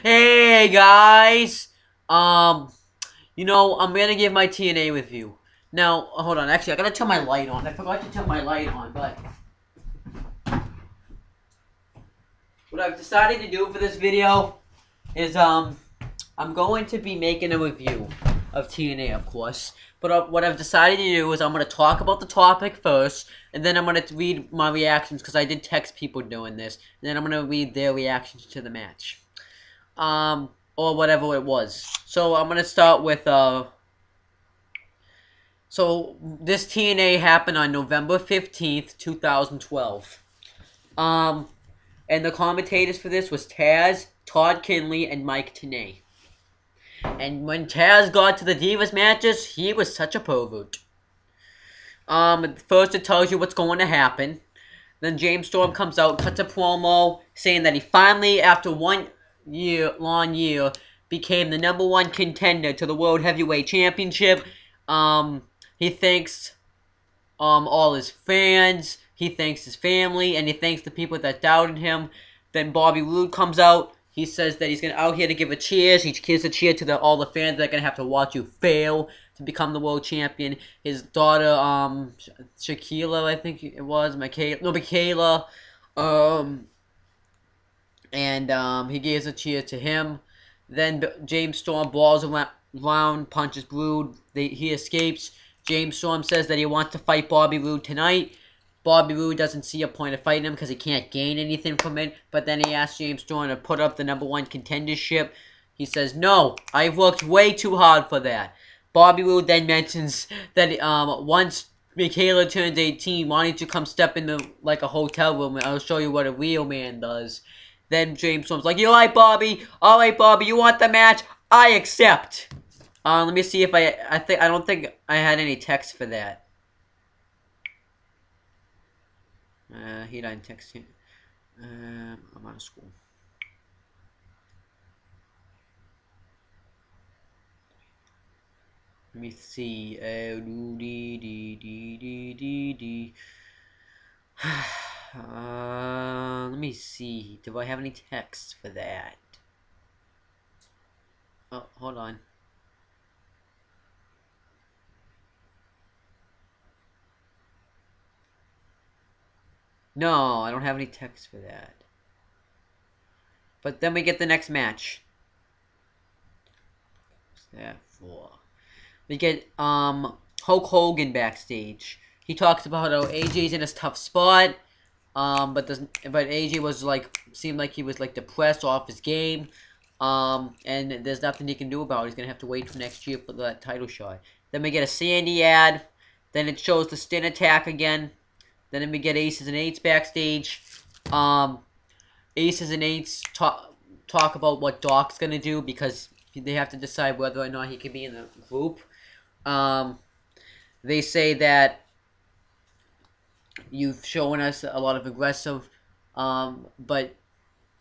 Hey guys, um, I'm gonna give my TNA review. Now, hold on. Actually, I gotta turn my light on. I forgot to turn my light on, but what I've decided to do for this video is I'm going to be making a review of TNA, of course. But what I've decided to do is I'm gonna talk about the topic first, and then I'm gonna read my reactions because I did text people doing this, and then I'm gonna read their reactions to the match. Or whatever it was. So I'm gonna start with So this TNA happened on November 15th, 2012. Um, and the commentators for this was Taz, Todd Kinley, and Mike Tenay. And when Taz got to the Divas matches, he was such a pervert. First it tells you what's going to happen. Then James Storm comes out, cuts a promo, saying that he finally, after long year, became the #1 contender to the World Heavyweight Championship. He thanks all his fans, he thanks his family, and he thanks the people that doubted him. Then Bobby Roode comes out. He says that he's gonna out here to give a cheers. He gives a cheer to all the fans that are gonna have to watch you fail to become the world champion. His daughter, Shaquilla, I think it was, Michaela, he gives a cheer to him. Then James Storm balls around, punches Roode. He escapes. James Storm says that he wants to fight Bobby Roode tonight. Bobby Roode doesn't see a point of fighting him because he can't gain anything from it. But then he asks James Storm to put up the #1 contendership. He says, "No, I've worked way too hard for that." Bobby Roode then mentions that once Michaela turns 18, why don't you come step into like a hotel room and I'll show you what a real man does. Then James Storm's like, "You alright, Bobby? Alright, Bobby, you want the match? I accept." Let me see if I don't think I had any text for that. He didn't text him. I'm out of school. Let me see. Let me see. Do I have any text for that? Oh, hold on. No, I don't have any text for that. But then we get the next match. What's that for? We get Hulk Hogan backstage. He talks about how AJ's in a tough spot. But AJ was like seemed like he was like depressed off his game. And there's nothing he can do about it. He's gonna have to wait for next year for that title shot. Then we get a Sandy ad. Then it shows the Stin attack again. Then we get Aces and Eights backstage. Aces and Eights talk about what Doc's gonna do because they have to decide whether or not he can be in the group. They say that you've shown us a lot of aggressive, but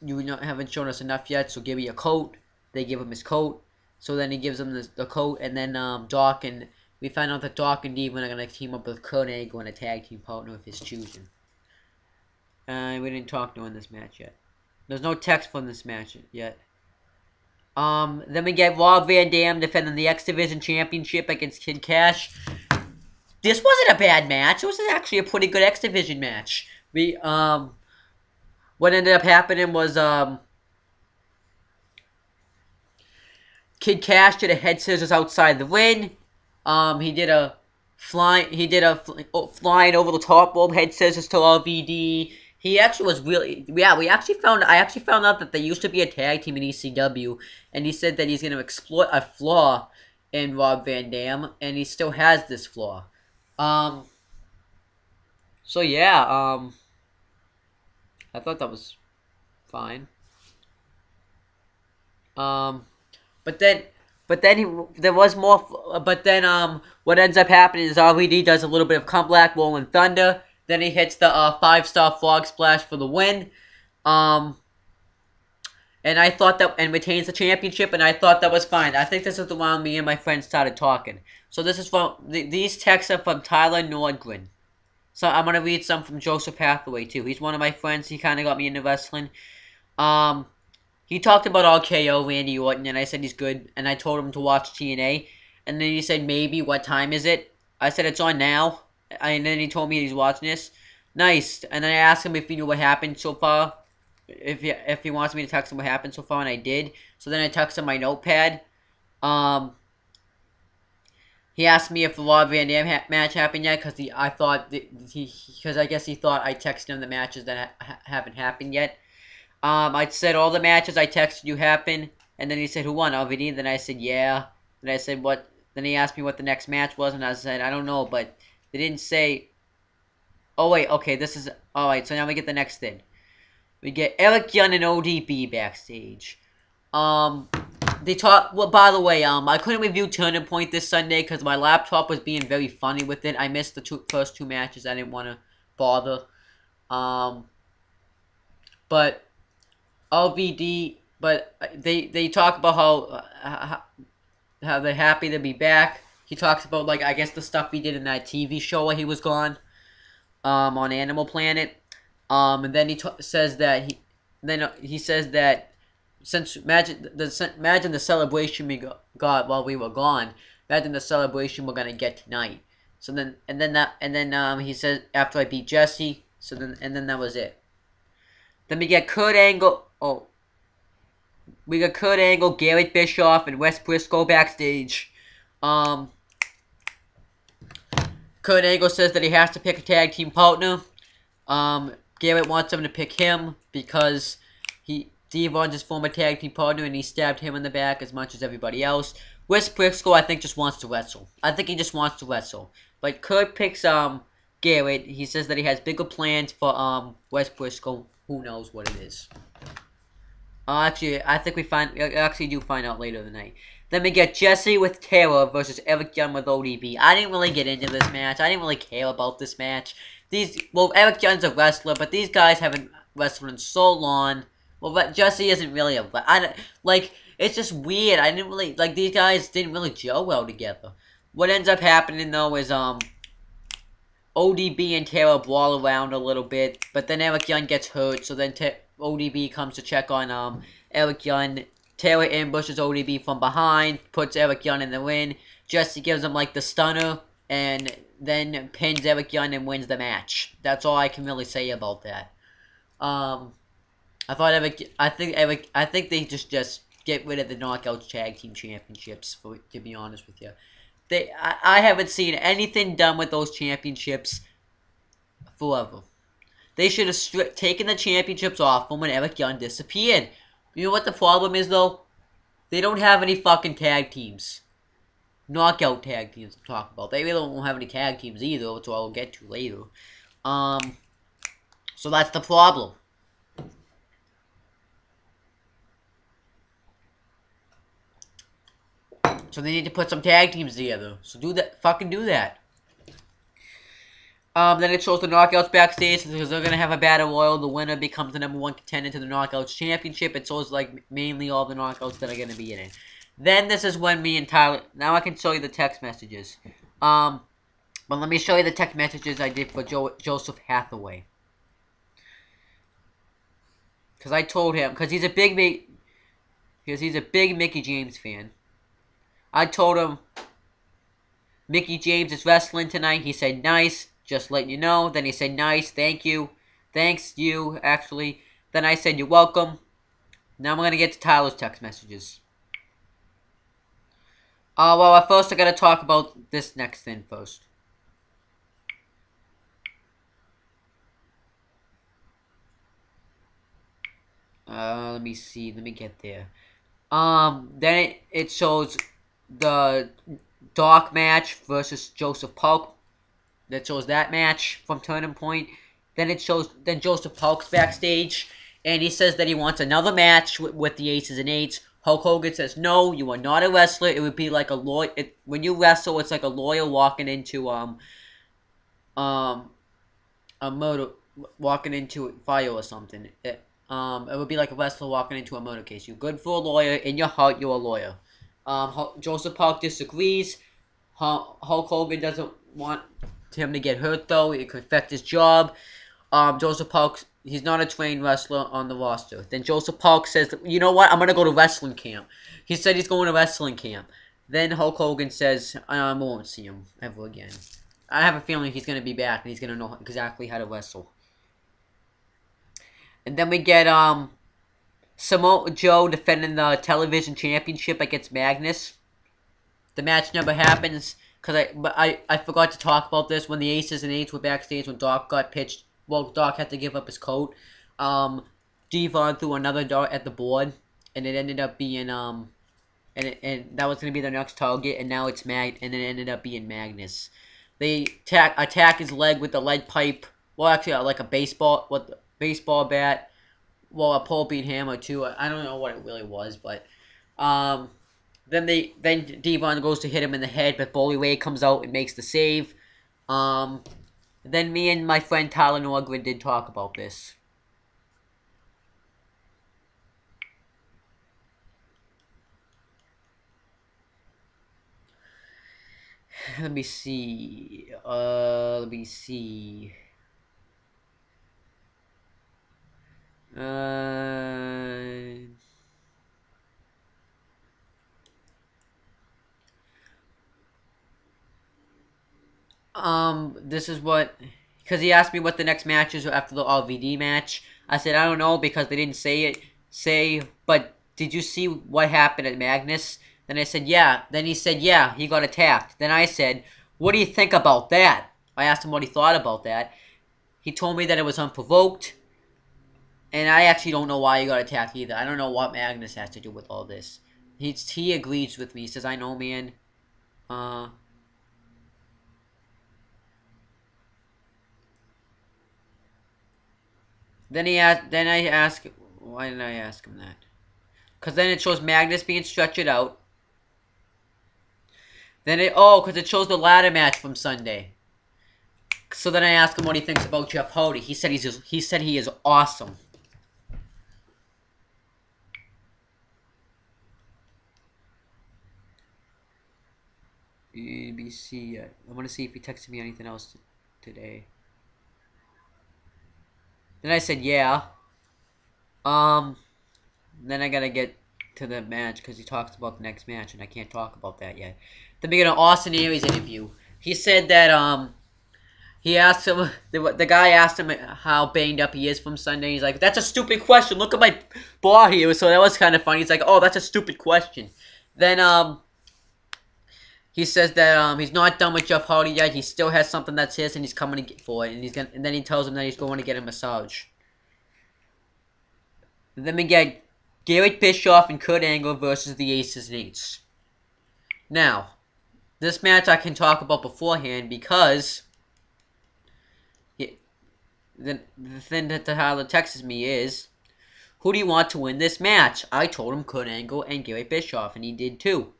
you haven't shown us enough yet, so give me a coat. They give him his coat. So then he gives him the coat, and then Doc and we find out that Doc and Devon are going to team up with Kurt Angle and a tag team partner of his choosing. We didn't talk during this match yet. There's no text from this match yet. Then we get Rob Van Dam defending the X Division Championship against Kid Cash. This wasn't a bad match. It was actually a pretty good X Division match. What ended up happening was, Kid Cash did a head scissors outside the ring. He did a flying over the top rope head scissors to RVD. He actually was really, yeah. I actually found out that they used to be a tag team in ECW, and he said that he's going to exploit a flaw in Rob Van Dam, and he still has this flaw. So yeah, I thought that was fine. But then, there was more. But then, what ends up happening is RVD does a little bit of comeback, Rolling Thunder. Then he hits the 5-star frog splash for the win. And I thought that, and retains the championship, and I thought that was fine. I think this is the one me and my friends started talking. So this is from these texts are from Tyler Nordgren. So I'm gonna read some from Joseph Hathaway too. He's one of my friends. He kind of got me into wrestling. He talked about RKO, Randy Orton, and I said he's good, and I told him to watch TNA, and then he said maybe, what time is it? I said it's on now, and then he told me he's watching this. Nice. And then I asked him if he knew what happened so far, if he wants me to text him what happened so far, and I did. So then I texted him my notepad. He asked me if the Raw Van Dam match happened yet, because I guess he thought I texted him the matches that haven't happened yet. I said all the matches I texted you happened, and then he said, who won, LVD? Then I said, yeah. Then I said, what? Then he asked me what the next match was, and I said, I don't know, but they didn't say. Oh, wait, okay, this is, alright, so now we get the next thing. We get Eric Young and ODB backstage. They talk, well, by the way, I couldn't review Turning Point this Sunday, because my laptop was being very funny with it. I missed the first two matches, I didn't want to bother. But LVD, but they talk about how they're happy to be back. He talks about, like, I guess the stuff he did in that TV show while he was gone, on Animal Planet. And then he says that he says that since imagine the celebration we got while we were gone. Imagine the celebration we're gonna get tonight. So then he says after I beat Jesse. So then that was it. Then we get Kurt Angle. Oh, we got Kurt Angle, Garrett Bischoff, and Wes Briscoe backstage. Kurt Angle says that he has to pick a tag team partner. Garrett wants him to pick him because Devon's his former tag team partner, and he stabbed him in the back as much as everybody else. Wes Briscoe, I think, just wants to wrestle. I think he just wants to wrestle. But Kurt picks Garrett. He says that he has bigger plans for Wes Briscoe. Who knows what it is? Actually, I think we actually do find out later tonight. Then we get Jesse with Taylor versus Eric Young with ODB. I didn't really get into this match. I didn't really care about this match. Eric Young's a wrestler, but these guys haven't wrestled in so long. Well, but Jesse isn't really it's just weird. I didn't really, these guys didn't really gel well together. What ends up happening, though, is, ODB and Taylor brawl around a little bit, but then Eric Young gets hurt, so then ODB comes to check on, Eric Young. Taylor ambushes ODB from behind, puts Eric Young in the win. Jesse gives him, the stunner, and then pins Eric Young and wins the match. That's all I can really say about that. I think they just get rid of the Knockouts Tag Team Championships, to be honest with you. I haven't seen anything done with those championships forever. They should have taken the championships off them when Eric Young disappeared. You know what the problem is, though? They don't have any fucking tag teams. Knockout tag teams to talk about. They really don't have any tag teams either, which I'll get to later. So that's the problem. So they need to put some tag teams together. So do that. Fucking do that. Then it shows the Knockouts backstage because they're gonna have a battle royal. The winner becomes the #1 contender to the Knockouts Championship. It shows mainly all the Knockouts that are gonna be in it. Then this is when me and Tyler. Now I can show you the text messages. But let me show you the text messages I did for Joseph Hathaway. Because I told him, because he's a big Mickie James fan. I told him Mickie James is wrestling tonight. He said nice, just letting you know. Then he said nice, thank you. Thanks you, actually. Then I said you're welcome. Now I'm going to get to Tyler's text messages. Well, first I got to talk about this next thing first. Let me see. Let me get there. Then it shows the Doc match versus Joseph Polk. That shows that match from Turning Point. Then it shows Joseph Polk's backstage, and he says that he wants another match with the Aces and Eights. Hulk Hogan says, "No, you are not a wrestler. It would be like a lawyer. When you wrestle, it's like a lawyer walking into walking into a fire or something. It would be like a wrestler walking into a murder case. You're good for a lawyer. In your heart, you're a lawyer." Joseph Polk disagrees. Hulk Hogan doesn't want him to get hurt, though. It could affect his job. Joseph Polk He's not a trained wrestler on the roster. Then Joseph Park says, you know what? I'm going to go to wrestling camp. He said he's going to wrestling camp. Then Hulk Hogan says, I won't see him ever again. I have a feeling he's going to be back and he's going to know exactly how to wrestle. And then we get Samoa Joe defending the television championship against Magnus. The match never happens because I forgot to talk about this when the Aces and Eights were backstage when Doc got pitched. Well, Doc had to give up his coat. Devon threw another dart at the board, and it ended up being and that was gonna be their next target, and now it's and it ended up being Magnus. They attack his leg with the lead pipe. Well, actually, like a baseball bat. Well, a pole beat hammer too. I don't know what it really was, but then Devon goes to hit him in the head, but Bully Ray comes out and makes the save. Then me and my friend Tyler Norgren did talk about this. Let me see. Let me see. This is what, because he asked me what the next match is after the RVD match. I said, I don't know because they didn't say, but did you see what happened at Magnus? Then I said, yeah. Then he said, yeah, he got attacked. Then I said, what do you think about that? I asked him what he thought about that. He told me that it was unprovoked. And I actually don't know why he got attacked either. I don't know what Magnus has to do with all this. He agrees with me. He says, I know, man. Then I ask, why did I ask him that? Because then it shows Magnus being stretched out. Then because it shows the ladder match from Sunday. So then I asked him what he thinks about Jeff Hardy. He said he is awesome. ABC. I want to see if he texted me anything else today. Then I said, yeah. Then I gotta get to the match because he talks about the next match and I can't talk about that yet. Then we get an Austin Aries interview. He said that, he asked him, the guy asked him how banged up he is from Sunday. He's like, that's a stupid question. Look at my body. So that was kind of funny. He's like, oh, that's a stupid question. Then, he says that he's not done with Jeff Hardy yet. He still has something that's his, and he's coming to get for it. And then he tells him that he's going to get a massage. And then we get Garrett Bischoff and Kurt Angle versus the Aces and Eights. Now, this match I can talk about beforehand because the thing that Tyler texts me is, who do you want to win this match? I told him Kurt Angle and Garrett Bischoff, and he did too.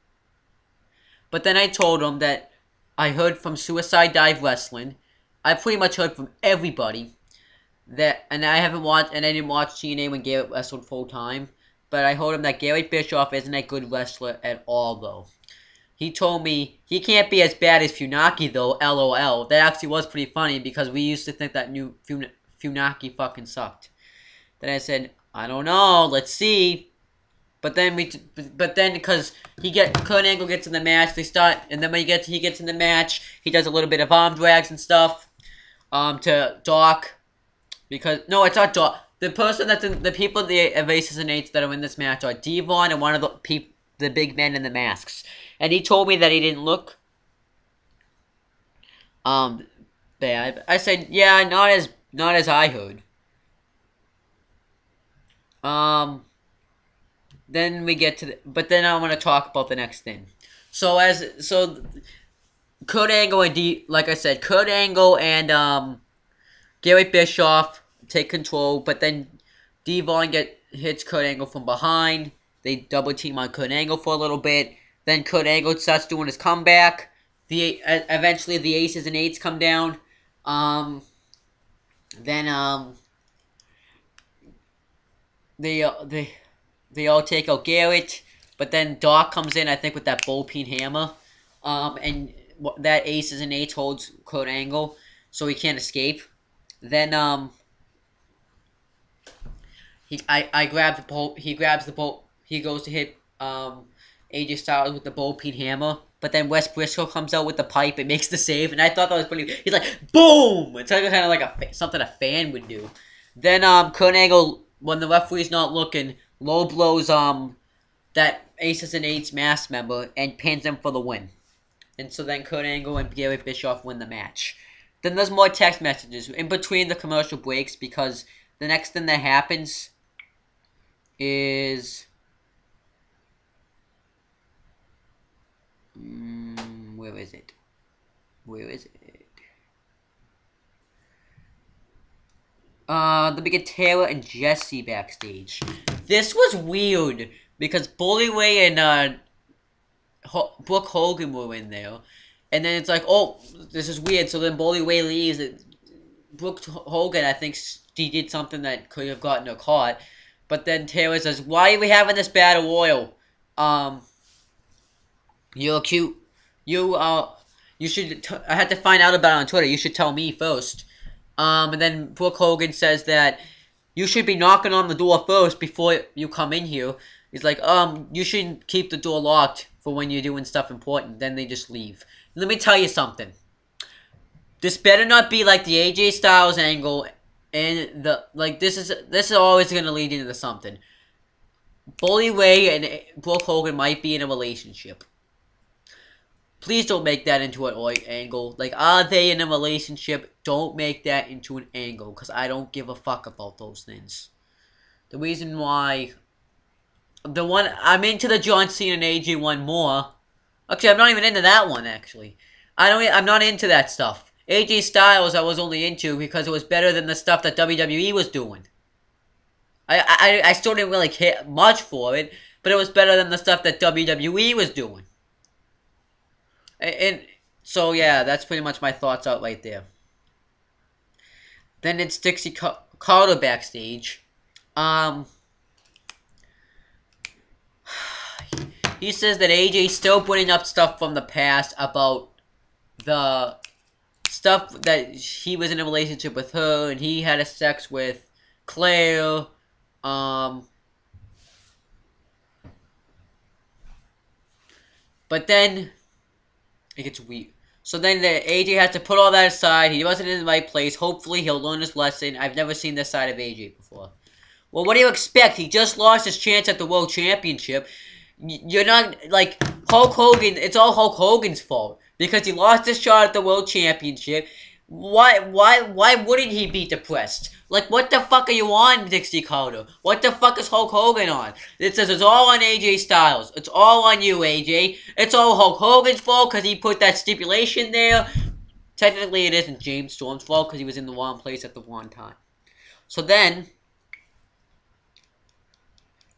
But then I told him that I heard from Suicide Dive Wrestling. I pretty much heard from everybody and I didn't watch TNA when Garrett wrestled full time. But I heard him that Garrett Bischoff isn't a good wrestler at all, though. He told me he can't be as bad as Funaki, though. LOL. That actually was pretty funny because we used to think that new Funaki fucking sucked. Then I said, I don't know. Let's see. But then because Kurt Angle gets in the match, they start, and then when he gets in the match, he does a little bit of arm drags and stuff, to Doc, because no, it's not Doc. The person the people the Aces and Eights that are in this match are Devon and one of the big men in the masks, and he told me that he didn't look bad. I said, yeah, not as I heard. Then we get to but then I want to talk about the next thing. So Kurt Angle and like I said, Kurt Angle and Garrett Bischoff take control, but then Devon hits Kurt Angle from behind. They double team on Kurt Angle for a little bit. Then Kurt Angle starts doing his comeback. Eventually the Aces and Eights come down. Then they all take out Garrett, but then Doc comes in, I think, with that bull-peen hammer, and that Aces and Eights holds Kurt Angle, so he can't escape. Then I grab the bolt. He grabs the bolt. He goes to hit AJ Styles with the bull peen hammer. But then Wes Briscoe comes out with the pipe and makes the save. And I thought that was pretty. He's like, boom! It's like kind of like something a fan would do. Then Kurt Angle, when the referee's not looking, low blows that Aces and Eights mask member and pins him for the win. And so then Kurt Angle and Garrett Bischoff win the match. Then there's more text messages in between the commercial breaks because the next thing that happens is where is it? Then we get Taylor and Jesse backstage. This was weird because Bully Ray and Brooke Hogan were in there, and then it's like, oh, this is weird. So then Bully Ray leaves. Brooke Hogan, I think she did something that could have gotten her caught, but then Taylor says, "Why are we having this battle royal? You're cute. You should. I had to find out about it on Twitter. You should tell me first." And then Brooke Hogan says that you should be knocking on the door first before you come in here. He's like, you should keep the door locked for when you're doing stuff important. Then they just leave. Let me tell you something. This better not be like the AJ Styles angle, and this is always gonna lead into something. Bully Ray and Brooke Hogan might be in a relationship. Please don't make that into an angle. Like, are they in a relationship? Don't make that into an angle, because I don't give a fuck about those things. The reason why... I'm into the John Cena and AJ one more. Actually, I'm not even into that one, actually. I'm not into that stuff. AJ Styles I was only into because it was better than the stuff that WWE was doing. I still didn't really care much for it, but it was better than the stuff that WWE was doing. And so, yeah, that's pretty much my thoughts out right there. Then it's Dixie Carter backstage. He says that AJ's still putting up stuff from the past about the stuff that he was in a relationship with her and he had a sex with Claire. But then it gets weird. So then AJ has to put all that aside. He wasn't in the right place. Hopefully he'll learn his lesson. I've never seen this side of AJ before. Well, what do you expect? He just lost his chance at the World Championship. You're not, like, Hulk Hogan, it's all Hulk Hogan's fault. Because he lost his shot at the World Championship. Why wouldn't he be depressed? Like, what the fuck are you on, Dixie Carter? What the fuck is Hulk Hogan on? It says it's all on AJ Styles. It's all on you, AJ. It's all Hulk Hogan's fault because he put that stipulation there. Technically, it isn't James Storm's fault because he was in the wrong place at the wrong time. So then,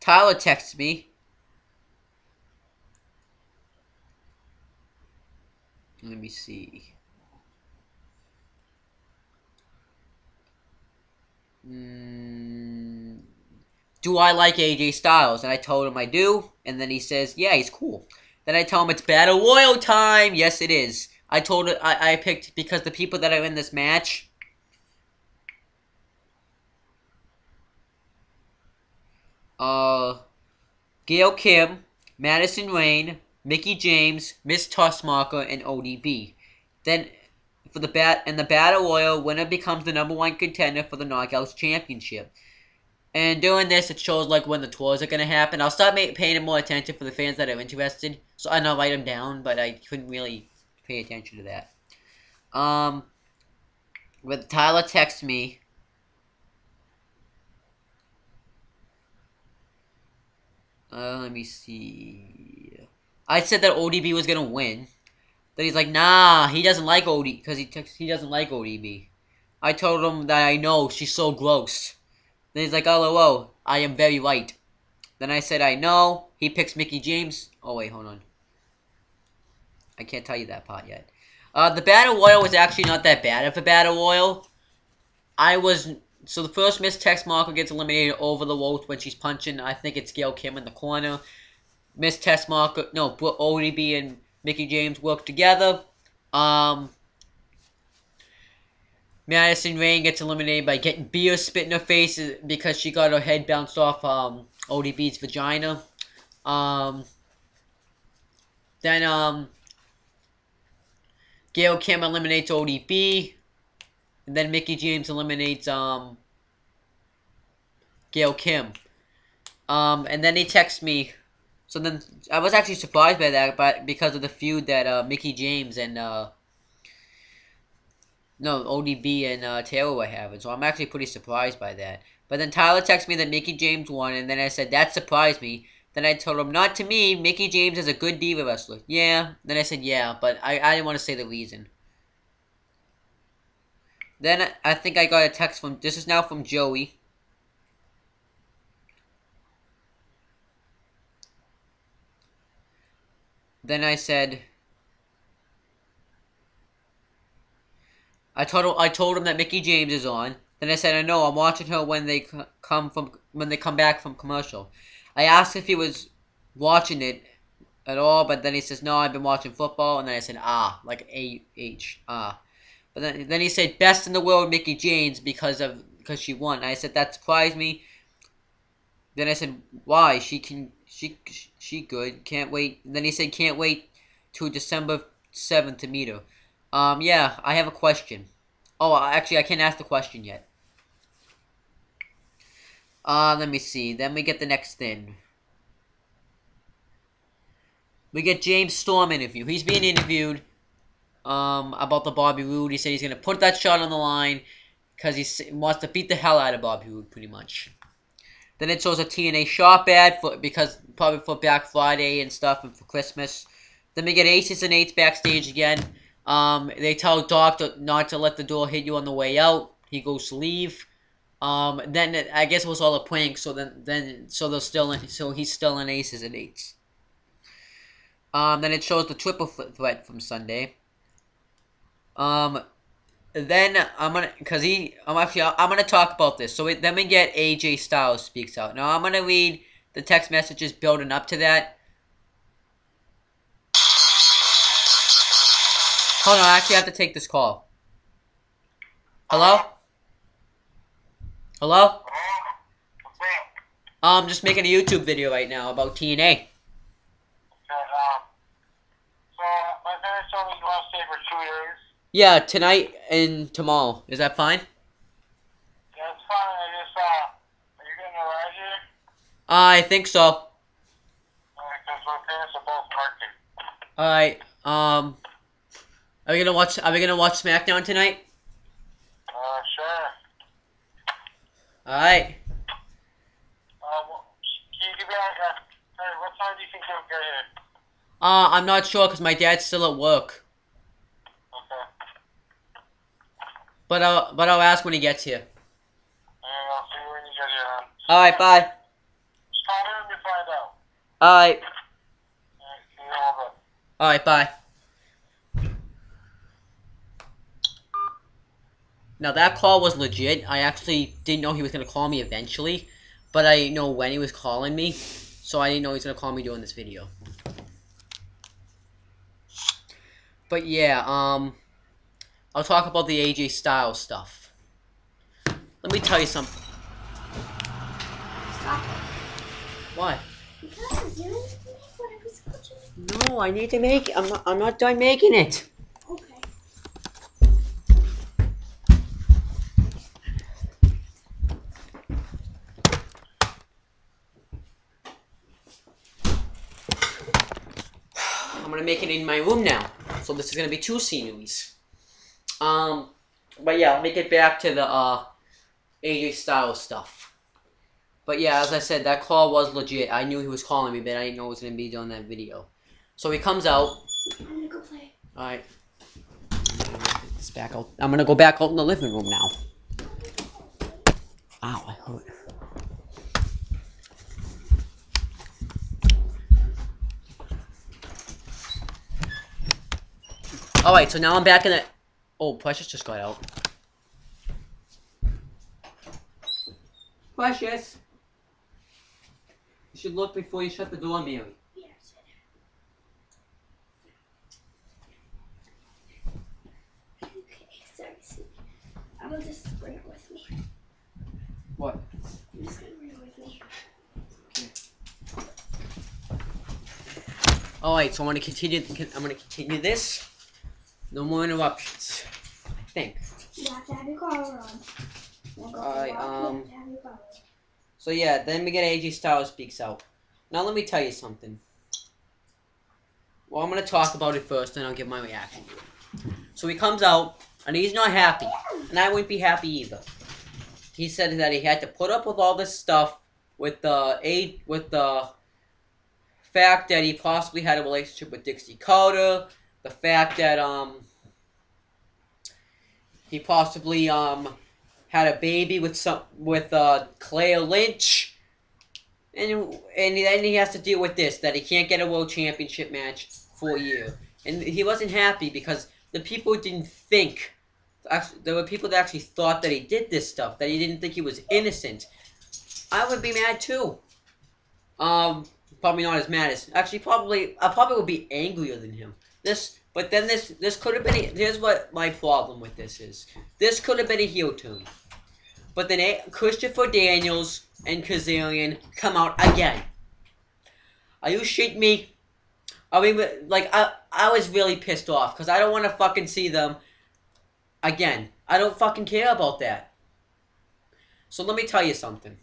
Tyler texts me. Let me see. Do I like AJ Styles? And I told him I do. And then he says, yeah, he's cool. Then I tell him it's Battle Royal time. Yes, it is. I told it. I picked because the people that are in this match. Gail Kim, Madison Rayne, Mickie James, Miss Tossmarker, and ODB. Then for the Battle Royal, winner becomes the #1 contender for the Knockouts Championship. And during this, it shows like when the tours are gonna happen. I'll start paying more attention for the fans that are interested. So I know write them down, but I couldn't really pay attention to that. When Tyler texts me. Let me see. I said that ODB was gonna win. Then he's like, nah, he doesn't like ODB because he doesn't like ODB. I told him that I know she's so gross. Then he's like, LOL, I am very right. Then I said I know. He picks Mickie James. Oh wait, hold on. I can't tell you that part yet. The Battle Royal was actually not that bad of a Battle Royal. So the first Miss Texmarker gets eliminated over the ropes when she's punching. I think it's Gail Kim in the corner. Miss Texmarker, no, ODB and Mickie James work together. Madison Rayne gets eliminated by getting beer spit in her face because she got her head bounced off ODB's vagina. Then Gail Kim eliminates ODB. And then Mickie James eliminates Gail Kim. And then they text me. So then I was actually surprised by that, but because of the feud that Mickie James and ODB and Taylor were having. So I'm actually pretty surprised by that. But then Tyler texted me that Mickie James won, and then I said that surprised me. Then I told him, not to me, Mickie James is a good diva wrestler. Yeah. Then I said, yeah, but I didn't want to say the reason. Then I think I got a text from, this is now from Joey. Then I said, I told him that Mickie James is on. Then I said, I know, I'm watching her when they come back from commercial. I asked if he was watching it at all, but then he says, no, I've been watching football. And then I said, like A-H, But then he said, best in the world, Mickie James, because she won. And I said, that surprised me. Then I said, why? She good. Can't wait. And then he said, can't wait to December 7th to meet her. Yeah, I have a question. Oh, actually, I can't ask the question yet. Let me see. Then we get the next thing. We get James Storm interview. He's being interviewed about the Bobby Roode. He said he's going to put that shot on the line because he wants to beat the hell out of Bobby Roode, pretty much. Then it shows a TNA shop ad probably for Black Friday and stuff and for Christmas. Then we get Aces and Eights backstage again. They tell Doc not to let the door hit you on the way out. He goes to leave. Then I guess it was all a prank. So he's still in Aces and Eights. Then it shows the triple threat from Sunday. Then I'm gonna talk about this. So then we get AJ Styles speaks out. Now I'm gonna read the text messages building up to that. Hold on, I actually have to take this call. Hello? Hello? I'm just making a YouTube video right now about TNA. My parents told me you want to stay for 2 years. Yeah, tonight and tomorrow. Is that fine? Yeah, it's fine. Are you getting a ride here? I think so. Because my parents are both working. Alright, are we gonna watch SmackDown tonight? Sure. Alright. Can you give me what time do you think you'll get here? I'm not sure because my dad's still at work. Okay. But I'll ask when he gets here. I'll see you when you get here, man. Alright, bye. Just call me when you find out. Alright. Alright, see you in a little bit. Alright, bye. Now that call was legit. I actually didn't know he was going to call me eventually. But I didn't know when he was calling me. So I didn't know he was going to call me during this video. But yeah, I'll talk about the AJ Styles stuff. Let me tell you something. Stop it. What? Because you didn't make what I was supposed to. No, I need to make it. I'm not done making it. Okay. I'm gonna make it in my room now. So this is gonna be 2 sceneries. But yeah, let me get back to the AJ Styles stuff. But yeah, as I said, that call was legit. I knew he was calling me, but I didn't know it was gonna be on that video. So he comes out. I'm gonna go play. Alright. I'm gonna go back out in the living room now. Ow, I hurt. Alright, so now I'm back in the... Oh, Precious just got out. Precious! You should look before you shut the door, Mary. Yeah, okay, sorry, see. What? I'm just gonna bring it with me. Alright, so I'm gonna continue this. No more interruptions. I think. You have to have your collar on. Alright, so yeah, then we get AJ Styles speaks out. Now let me tell you something. Well, I'm gonna talk about it first, then I'll give my reaction to it. So he comes out, and he's not happy. And I wouldn't be happy either. He said that he had to put up with all this stuff with the fact that he possibly had a relationship with Dixie Carter, the fact that he possibly had a baby with Claire Lynch, and then he has to deal with this, that he can't get a world championship match for a year, and he wasn't happy because the people didn't think. Actually, there were people that actually thought that he did this stuff, that he didn't think he was innocent. I would be mad too. Probably not as mad as I probably would be angrier than him. This could have been. Here's what my problem with this is. This could have been a heel turn, but then Christopher Daniels and Kazarian come out again. Are you shitting me? I mean, like I was really pissed off because I don't want to fucking see them again. I don't fucking care about that. So let me tell you something.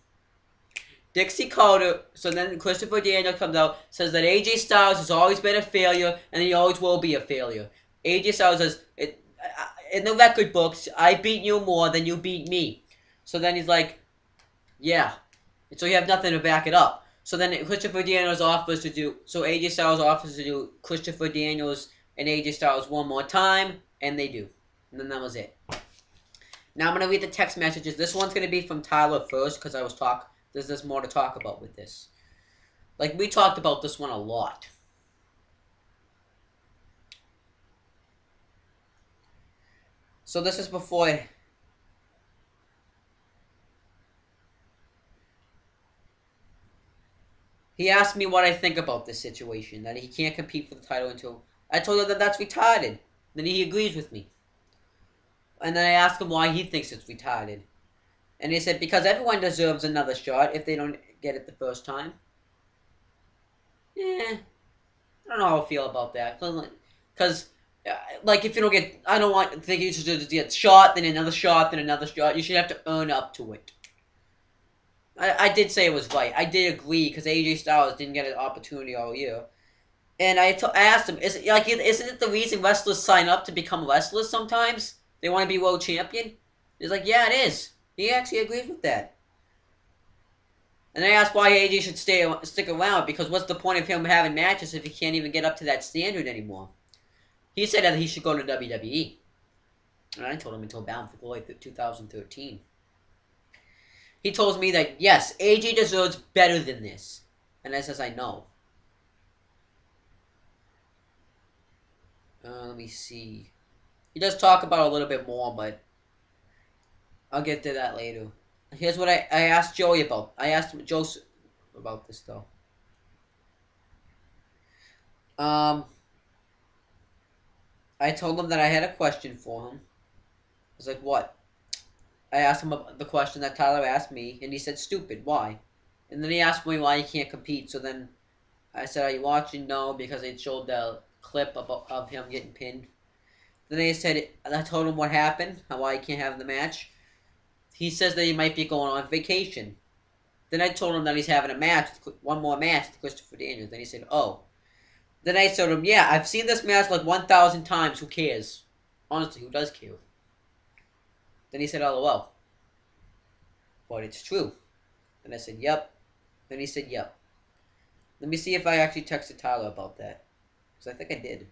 Dixie Carter, so then Christopher Daniels comes out, says that AJ Styles has always been a failure, and he always will be a failure. AJ Styles says, in the record books, I beat you more than you beat me. So then he's like, yeah. So you have nothing to back it up. So then Christopher Daniels offers to do, so AJ Styles offers to do Christopher Daniels and AJ Styles one more time, and they do. And then that was it. Now I'm going to read the text messages. This one's going to be from Tyler first, because there's more to talk about with this. Like, we talked about this one a lot. So this is before... He asked me what I think about this situation, that he can't compete for the title until... I told him that that's retarded. Then he agrees with me. And then I asked him why he thinks it's retarded. And he said, because everyone deserves another shot if they don't get it the first time. I don't know how I feel about that. Because, like, if you don't get... I don't want to think you should just get shot, then another shot, then another shot. You should have to earn up to it. I did say it was right. I did agree, because AJ Styles didn't get an opportunity all year. And I asked him, isn't it the reason wrestlers sign up to become wrestlers sometimes? They want to be world champion? He's like, yeah, it is. He actually agrees with that. And I asked why AJ should stick around, because what's the point of him having matches if he can't even get up to that standard anymore? He said that he should go to WWE. And I told him until Bound for Glory 2013. He told me that, yes, AJ deserves better than this. And I says, I know. Let me see. He does talk about it a little bit more, but I'll get to that later. Here's what I asked Joey about. I asked Joseph about this, though. I told him that I had a question for him. I was like, what? I asked him about the question that Tyler asked me, and he said, stupid, why? And then he asked me why he can't compete, so then I said, are you watching? No, because it showed the clip of him getting pinned. Then they said, I told him what happened, why he can't have the match. He says that he might be going on vacation. Then I told him that he's having a match, one more match with Christopher Daniels. Then he said, oh. Then I told him, yeah, I've seen this match like 1,000 times, who cares? Honestly, who does care? Then he said, LOL. But it's true. Then I said, yep. Then he said, yep. Let me see if I actually texted Tyler about that. Because I think I did.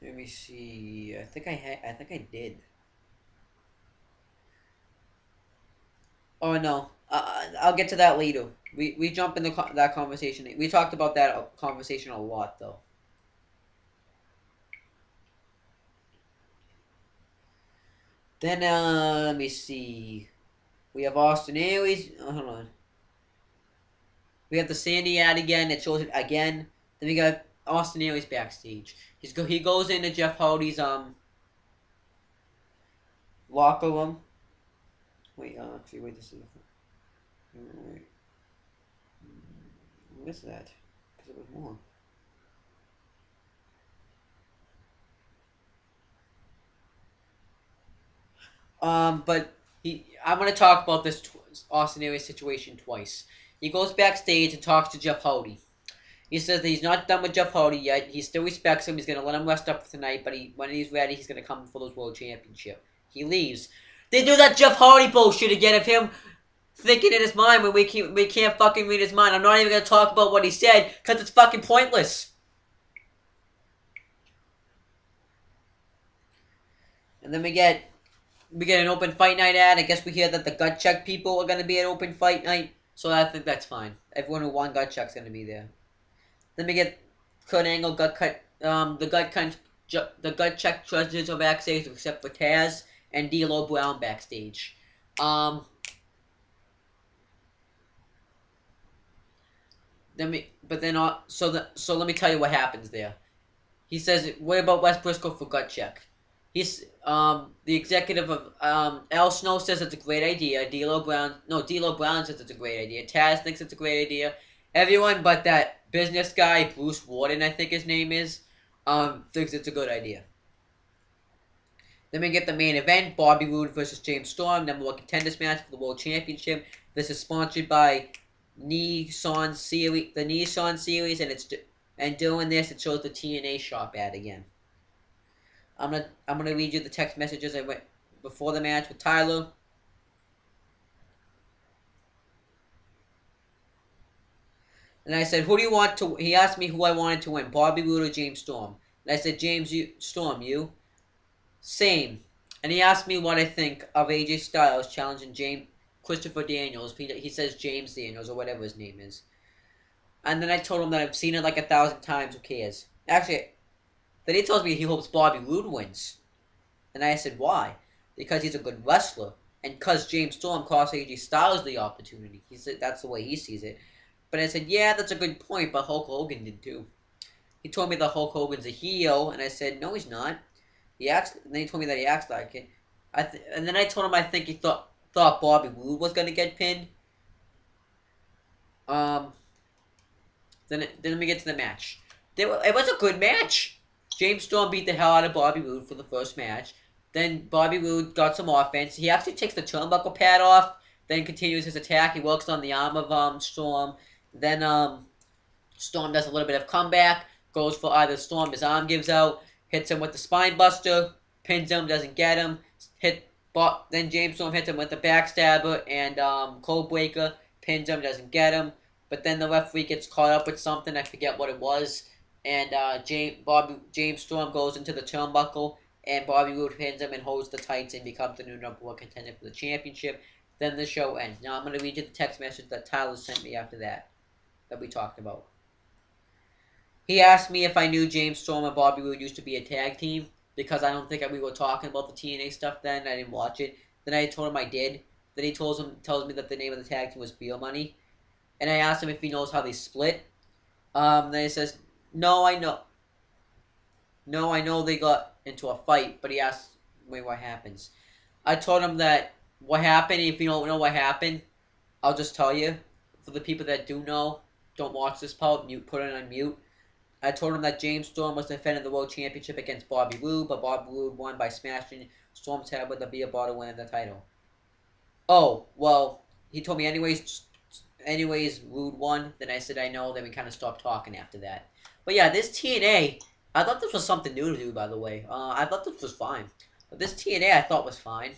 Let me see. I think I did. Oh no. I'll get to that later. We jump in that conversation. We talked about that conversation a lot, though. Then let me see. We have Austin Aries. Hold on. We have the Sandy ad again. It shows it again. Then we got Austin Aries backstage. He goes into Jeff Hardy's locker room. Wait, actually, wait, this is wait. I missed that because it was more. But I'm gonna talk about this Austin Aries situation twice. He goes backstage and talks to Jeff Hardy. He says that he's not done with Jeff Hardy yet. He still respects him. He's gonna let him rest up for tonight, but when he's ready, he's gonna come for those World Championship. He leaves. They do that Jeff Hardy bullshit again of him thinking in his mind when we can't fucking read his mind. I'm not even gonna talk about what he said because it's fucking pointless. And then we get an open fight night ad. I guess we hear that the gut check people are gonna be at open fight night, so I think that's fine. Everyone who won gut check's gonna be there. Then we get Kurt Angle gut cut. The gut check judges are backstage except for Taz and D'Lo Brown backstage. So let me tell you what happens there. He says, "What about Wes Briscoe for gut check?" He's the executive of Al Snow says it's a great idea. D'Lo Brown says it's a great idea. Taz thinks it's a great idea. Everyone but that business guy, Bruce Warden, I think his name is, thinks it's a good idea. Then we get the main event, Bobby Roode versus James Storm, #1 contenders match for the World Championship. This is sponsored by Nissan Series, and doing this, it shows the TNA shop ad again. I'm gonna read you the text messages I went before the match with Tyler. And I said, who do you want to... He asked me who I wanted to win, Bobby Roode or James Storm. And I said, Storm, you? Same. And he asked me what I think of AJ Styles challenging Christopher Daniels. He says James Daniels or whatever his name is. And then I told him that I've seen it like 1,000 times. Who cares? Actually, then he tells me he hopes Bobby Roode wins. And I said, why? Because he's a good wrestler. And because James Storm cost AJ Styles the opportunity. He said that's the way he sees it. But I said, yeah, that's a good point, but Hulk Hogan did too. He told me that Hulk Hogan's a heel, and I said, no, he's not. And then he told me that he acts like it. And then I told him I think he thought Bobby Roode was going to get pinned. Then we get to the match. It was a good match. James Storm beat the hell out of Bobby Roode for the first match. Then Bobby Roode got some offense. He actually takes the turnbuckle pad off, then continues his attack. He works on the arm of Storm. Then Storm does a little bit of comeback, goes for either Storm, his arm gives out, hits him with the spine buster, pins him, doesn't get him. Then James Storm hits him with the backstabber and cold breaker, pins him, doesn't get him. But then the referee gets caught up with something, I forget what it was. And James Storm goes into the turnbuckle, and Bobby Roode pins him and holds the tights and becomes the new #1 contender for the championship. Then the show ends. Now I'm going to read you the text message that Tyler sent me after that we talked about. He asked me if I knew James Storm and Bobby Roode used to be a tag team, because I don't think we were talking about the TNA stuff then. I didn't watch it. Then I told him I did. Then he tells me that the name of the tag team was Beer Money. And I asked him if he knows how they split. Then he says, no, I know. No, I know they got into a fight, but he asked me what happens. I told him that what happened, if you don't know what happened, I'll just tell you. For the people that do know, don't watch this part, put it on mute. I told him that James Storm was defending the World Championship against Bobby Roode, but Bobby Roode won by smashing Storm's head with a beer bottle, winning the title. Oh, well, he told me anyways, Roode won. Then I said I know, then we kind of stopped talking after that. But yeah, this TNA, I thought this was something new to do, by the way. I thought this was fine. But this TNA I thought was fine.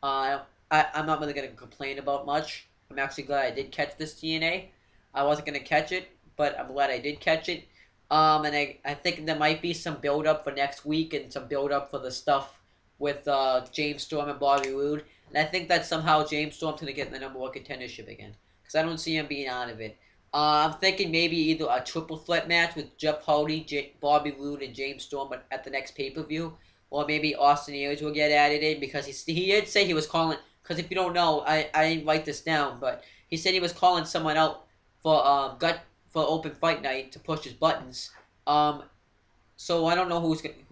I'm not really going to complain about much. I'm actually glad I did catch this TNA. I wasn't going to catch it, but I'm glad I did catch it. And I think there might be some build-up for next week and some build-up for the stuff with James Storm and Bobby Roode. And I think that somehow James Storm's going to get the #1 contendership again. Because I don't see him being out of it. I'm thinking maybe either a triple threat match with Jeff Hardy, Bobby Roode, and James Storm at the next pay-per-view. Or maybe Austin Aries will get added in, because he did say he was calling... Because if you don't know, I didn't write this down, but he said he was calling someone out for for open fight night to push his buttons. So I don't know who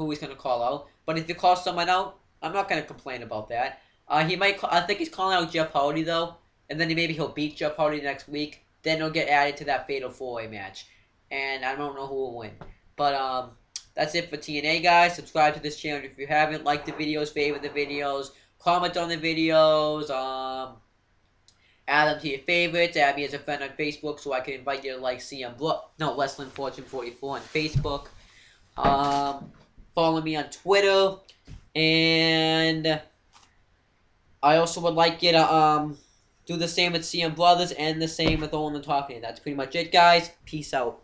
he's gonna call out. But if he calls someone out, I'm not gonna complain about that. He might. I think he's calling out Jeff Hardy though, and then maybe he'll beat Jeff Hardy next week. Then he'll get added to that Fatal 4-Way match, and I don't know who will win. But that's it for TNA, guys. Subscribe to this channel if you haven't. Like the videos, favorite the videos, comment on the videos. Add them to your favorites. Add me as a friend on Facebook so I can invite you to like CM Wrestling Fortune 44 on Facebook. Follow me on Twitter, and I also would like you to do the same with CM Brothers and the same with Owen and Talking. That's pretty much it, guys. Peace out.